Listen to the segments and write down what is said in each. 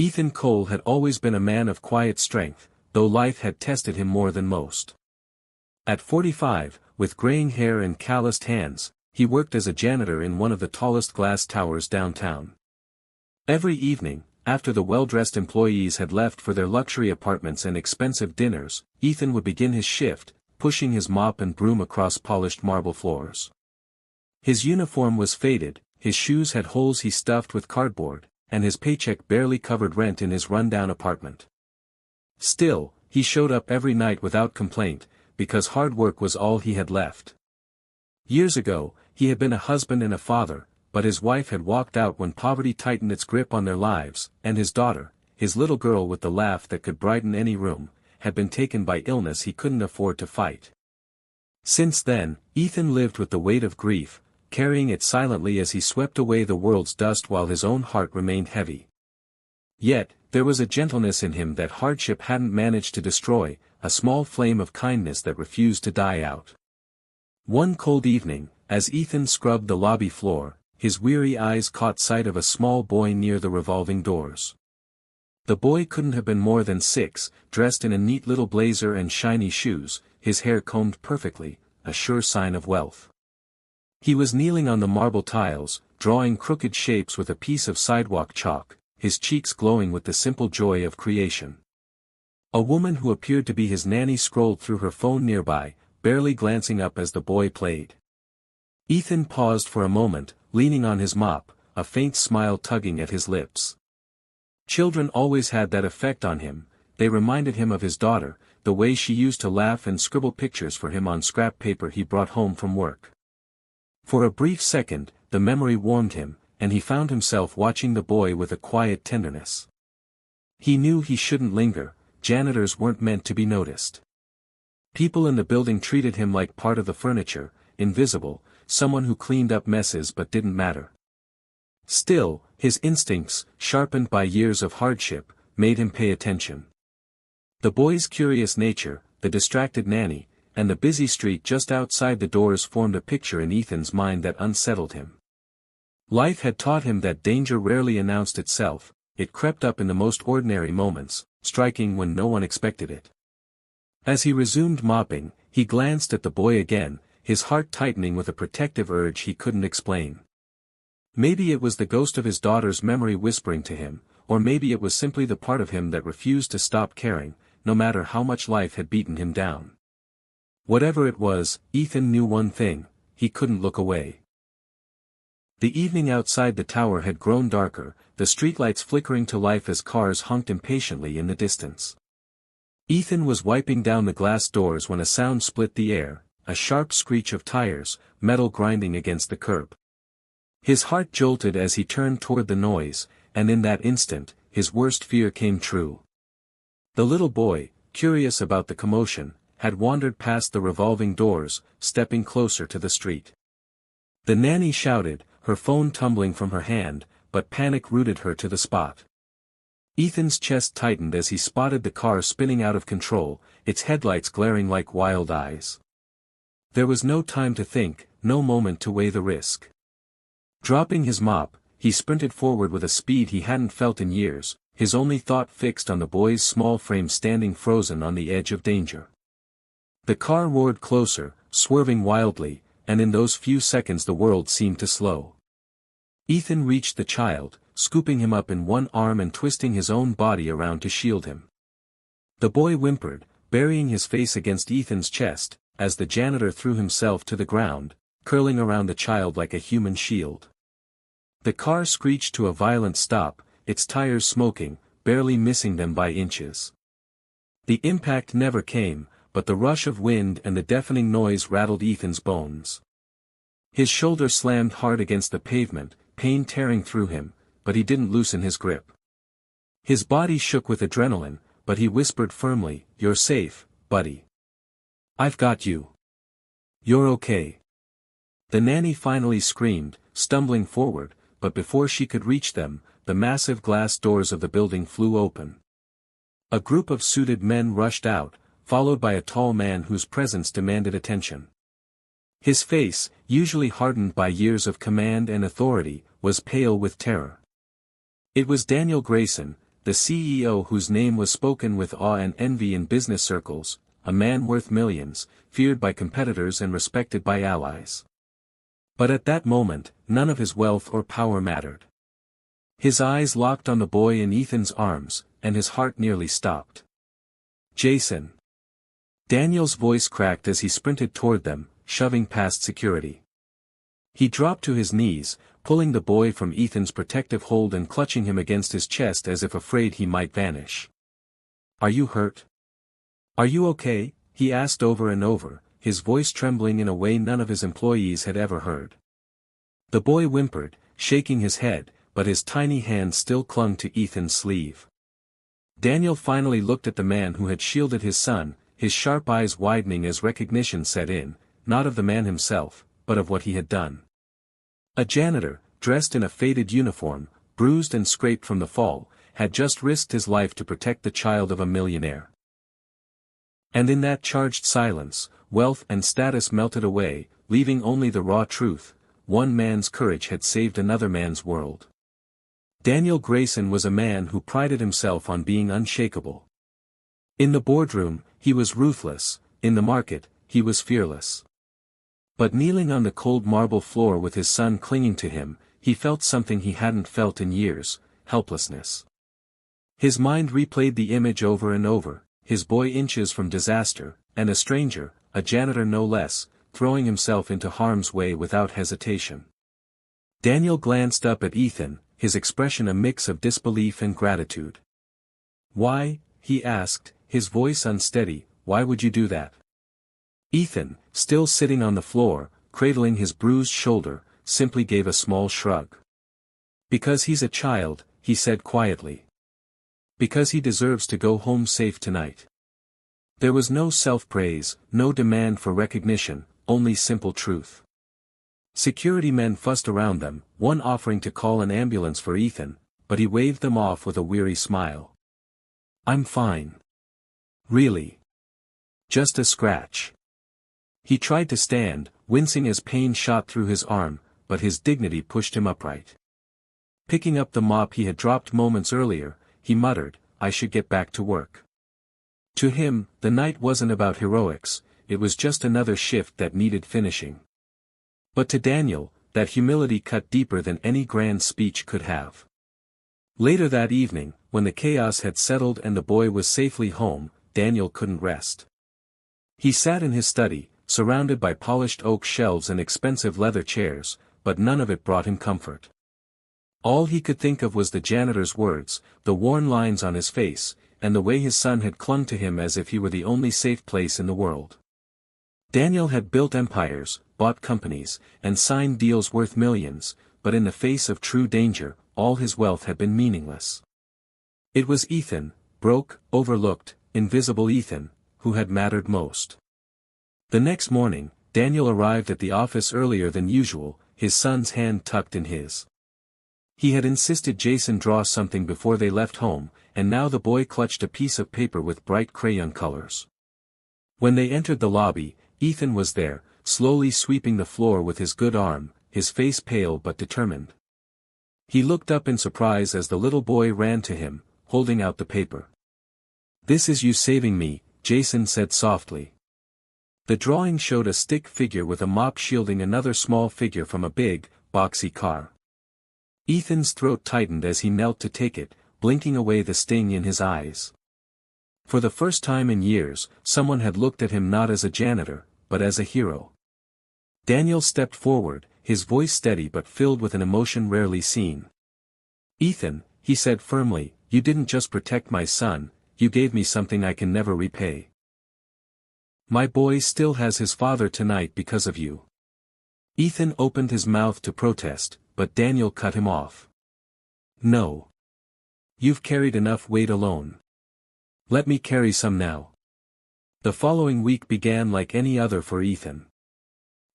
Ethan Cole had always been a man of quiet strength, though life had tested him more than most. At 45, with graying hair and calloused hands, he worked as a janitor in one of the tallest glass towers downtown. Every evening, after the well-dressed employees had left for their luxury apartments and expensive dinners, Ethan would begin his shift, pushing his mop and broom across polished marble floors. His uniform was faded, his shoes had holes he stuffed with cardboard, and his paycheck barely covered rent in his run-down apartment. Still, he showed up every night without complaint, because hard work was all he had left. Years ago, he had been a husband and a father, but his wife had walked out when poverty tightened its grip on their lives, and his daughter, his little girl with the laugh that could brighten any room, had been taken by illness he couldn't afford to fight. Since then, Ethan lived with the weight of grief, carrying it silently as he swept away the world's dust while his own heart remained heavy. Yet, there was a gentleness in him that hardship hadn't managed to destroy, a small flame of kindness that refused to die out. One cold evening, as Ethan scrubbed the lobby floor, his weary eyes caught sight of a small boy near the revolving doors. The boy couldn't have been more than 6, dressed in a neat little blazer and shiny shoes, his hair combed perfectly, a sure sign of wealth. He was kneeling on the marble tiles, drawing crooked shapes with a piece of sidewalk chalk, his cheeks glowing with the simple joy of creation. A woman who appeared to be his nanny scrolled through her phone nearby, barely glancing up as the boy played. Ethan paused for a moment, leaning on his mop, a faint smile tugging at his lips. Children always had that effect on him, they reminded him of his daughter, the way she used to laugh and scribble pictures for him on scrap paper he brought home from work. For a brief second, the memory warmed him, and he found himself watching the boy with a quiet tenderness. He knew he shouldn't linger, janitors weren't meant to be noticed. People in the building treated him like part of the furniture, invisible, someone who cleaned up messes but didn't matter. Still, his instincts, sharpened by years of hardship, made him pay attention. The boy's curious nature, the distracted nanny, and the busy street just outside the doors formed a picture in Ethan's mind that unsettled him. Life had taught him that danger rarely announced itself, it crept up in the most ordinary moments, striking when no one expected it. As he resumed mopping, he glanced at the boy again, his heart tightening with a protective urge he couldn't explain. Maybe it was the ghost of his daughter's memory whispering to him, or maybe it was simply the part of him that refused to stop caring, no matter how much life had beaten him down. Whatever it was, Ethan knew one thing, he couldn't look away. The evening outside the tower had grown darker, the streetlights flickering to life as cars honked impatiently in the distance. Ethan was wiping down the glass doors when a sound split the air, a sharp screech of tires, metal grinding against the curb. His heart jolted as he turned toward the noise, and in that instant, his worst fear came true. The little boy, curious about the commotion, had wandered past the revolving doors, stepping closer to the street. The nanny shouted, her phone tumbling from her hand, but panic rooted her to the spot. Ethan's chest tightened as he spotted the car spinning out of control, its headlights glaring like wild eyes. There was no time to think, no moment to weigh the risk. Dropping his mop, he sprinted forward with a speed he hadn't felt in years, his only thought fixed on the boy's small frame standing frozen on the edge of danger. The car roared closer, swerving wildly, and in those few seconds the world seemed to slow. Ethan reached the child, scooping him up in one arm and twisting his own body around to shield him. The boy whimpered, burying his face against Ethan's chest, as the janitor threw himself to the ground, curling around the child like a human shield. The car screeched to a violent stop, its tires smoking, barely missing them by inches. The impact never came, but the rush of wind and the deafening noise rattled Ethan's bones. His shoulder slammed hard against the pavement, pain tearing through him, but he didn't loosen his grip. His body shook with adrenaline, but he whispered firmly, "You're safe, buddy. I've got you. You're okay." The nanny finally screamed, stumbling forward, but before she could reach them, the massive glass doors of the building flew open. A group of suited men rushed out, followed by a tall man whose presence demanded attention. His face, usually hardened by years of command and authority, was pale with terror. It was Daniel Grayson, the CEO whose name was spoken with awe and envy in business circles, a man worth millions, feared by competitors and respected by allies. But at that moment, none of his wealth or power mattered. His eyes locked on the boy in Ethan's arms, and his heart nearly stopped. Jason. Daniel's voice cracked as he sprinted toward them, shoving past security. He dropped to his knees, pulling the boy from Ethan's protective hold and clutching him against his chest as if afraid he might vanish. "Are you hurt? Are you okay?" he asked over and over, his voice trembling in a way none of his employees had ever heard. The boy whimpered, shaking his head, but his tiny hand still clung to Ethan's sleeve. Daniel finally looked at the man who had shielded his son, his sharp eyes widening as recognition set in, not of the man himself, but of what he had done. A janitor, dressed in a faded uniform, bruised and scraped from the fall, had just risked his life to protect the child of a millionaire. And in that charged silence, wealth and status melted away, leaving only the raw truth: one man's courage had saved another man's world. Daniel Grayson was a man who prided himself on being unshakable. In the boardroom, he was ruthless; in the market, he was fearless. But kneeling on the cold marble floor with his son clinging to him, he felt something he hadn't felt in years: helplessness. His mind replayed the image over and over: his boy inches from disaster, and a stranger, a janitor no less, throwing himself into harm's way without hesitation. Daniel glanced up at Ethan, his expression a mix of disbelief and gratitude. "Why?" he asked, his voice unsteady, "why would you do that?" Ethan, still sitting on the floor, cradling his bruised shoulder, simply gave a small shrug. "Because he's a child," he said quietly. "Because he deserves to go home safe tonight." There was no self-praise, no demand for recognition, only simple truth. Security men fussed around them, one offering to call an ambulance for Ethan, but he waved them off with a weary smile. "I'm fine. Really. Just a scratch." He tried to stand, wincing as pain shot through his arm, but his dignity pushed him upright. Picking up the mop he had dropped moments earlier, he muttered, "I should get back to work." To him, the night wasn't about heroics, it was just another shift that needed finishing. But to Daniel, that humility cut deeper than any grand speech could have. Later that evening, when the chaos had settled and the boy was safely home, Daniel couldn't rest. He sat in his study, surrounded by polished oak shelves and expensive leather chairs, but none of it brought him comfort. All he could think of was the janitor's words, the worn lines on his face, and the way his son had clung to him as if he were the only safe place in the world. Daniel had built empires, bought companies, and signed deals worth millions, but in the face of true danger, all his wealth had been meaningless. It was Ethan, broke, overlooked, invisible Ethan, who had mattered most. The next morning, Daniel arrived at the office earlier than usual, his son's hand tucked in his. He had insisted Jason draw something before they left home, and now the boy clutched a piece of paper with bright crayon colors. When they entered the lobby, Ethan was there, slowly sweeping the floor with his good arm, his face pale but determined. He looked up in surprise as the little boy ran to him, holding out the paper. "This is you saving me," Jason said softly. The drawing showed a stick figure with a mop shielding another small figure from a big, boxy car. Ethan's throat tightened as he knelt to take it, blinking away the sting in his eyes. For the first time in years, someone had looked at him not as a janitor, but as a hero. Daniel stepped forward, his voice steady but filled with an emotion rarely seen. "Ethan," he said firmly, "you didn't just protect my son, you gave me something I can never repay. My boy still has his father tonight because of you." Ethan opened his mouth to protest, but Daniel cut him off. "No. You've carried enough weight alone. Let me carry some now." The following week began like any other for Ethan.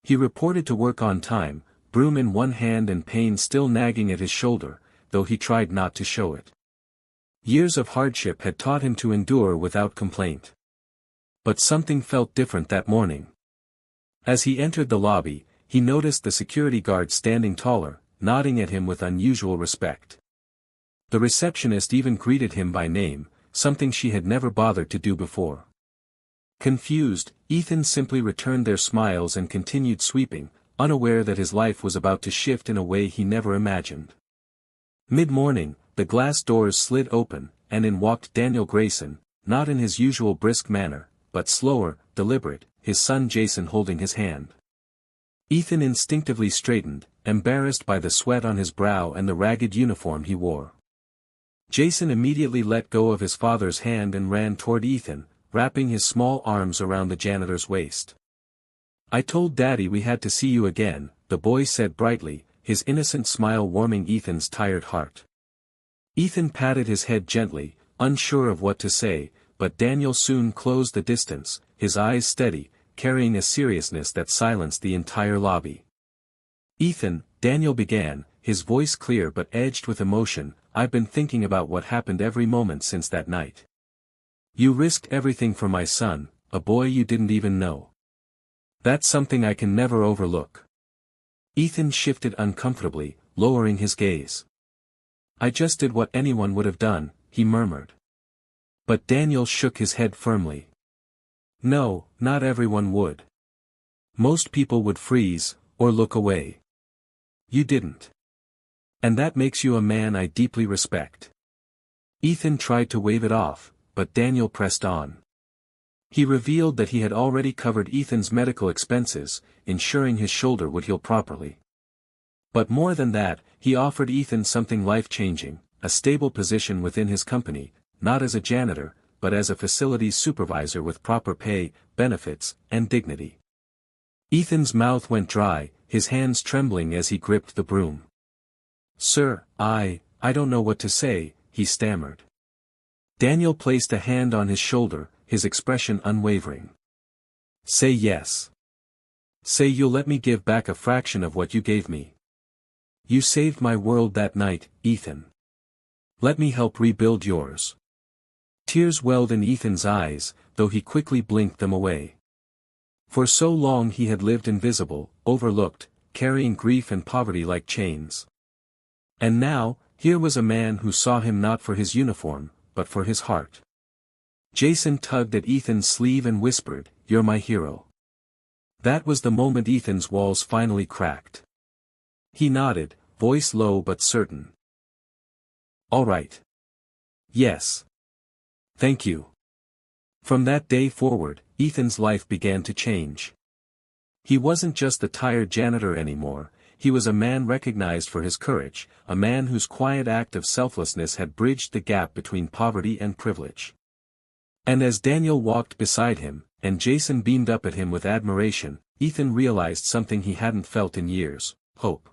He reported to work on time, broom in one hand and pain still nagging at his shoulder, though he tried not to show it. Years of hardship had taught him to endure without complaint. But something felt different that morning. As he entered the lobby, he noticed the security guard standing taller, nodding at him with unusual respect. The receptionist even greeted him by name, something she had never bothered to do before. Confused, Ethan simply returned their smiles and continued sweeping, unaware that his life was about to shift in a way he never imagined. Mid-morning, the glass doors slid open, and in walked Daniel Grayson, not in his usual brisk manner, but slower, deliberate, his son Jason holding his hand. Ethan instinctively straightened, embarrassed by the sweat on his brow and the ragged uniform he wore. Jason immediately let go of his father's hand and ran toward Ethan, wrapping his small arms around the janitor's waist. "I told Daddy we had to see you again," the boy said brightly, his innocent smile warming Ethan's tired heart. Ethan patted his head gently, unsure of what to say, but Daniel soon closed the distance, his eyes steady, carrying a seriousness that silenced the entire lobby. "Ethan," Daniel began, his voice clear but edged with emotion, "I've been thinking about what happened every moment since that night. You risked everything for my son, a boy you didn't even know. That's something I can never overlook." Ethan shifted uncomfortably, lowering his gaze. "I just did what anyone would have done," he murmured. But Daniel shook his head firmly. "No, not everyone would. Most people would freeze, or look away. You didn't. And that makes you a man I deeply respect." Ethan tried to wave it off, but Daniel pressed on. He revealed that he had already covered Ethan's medical expenses, ensuring his shoulder would heal properly. But more than that, he offered Ethan something life-changing, a stable position within his company, not as a janitor, but as a facilities supervisor with proper pay, benefits, and dignity. Ethan's mouth went dry, his hands trembling as he gripped the broom. "Sir, I don't know what to say," he stammered. Daniel placed a hand on his shoulder, his expression unwavering. "Say yes. Say you'll let me give back a fraction of what you gave me. You saved my world that night, Ethan. Let me help rebuild yours." Tears welled in Ethan's eyes, though he quickly blinked them away. For so long he had lived invisible, overlooked, carrying grief and poverty like chains. And now, here was a man who saw him not for his uniform, but for his heart. Jason tugged at Ethan's sleeve and whispered, "You're my hero." That was the moment Ethan's walls finally cracked. He nodded, voice low but certain. "All right. Yes. Thank you." From that day forward, Ethan's life began to change. He wasn't just the tired janitor anymore, he was a man recognized for his courage, a man whose quiet act of selflessness had bridged the gap between poverty and privilege. And as Daniel walked beside him, and Jason beamed up at him with admiration, Ethan realized something he hadn't felt in years: hope.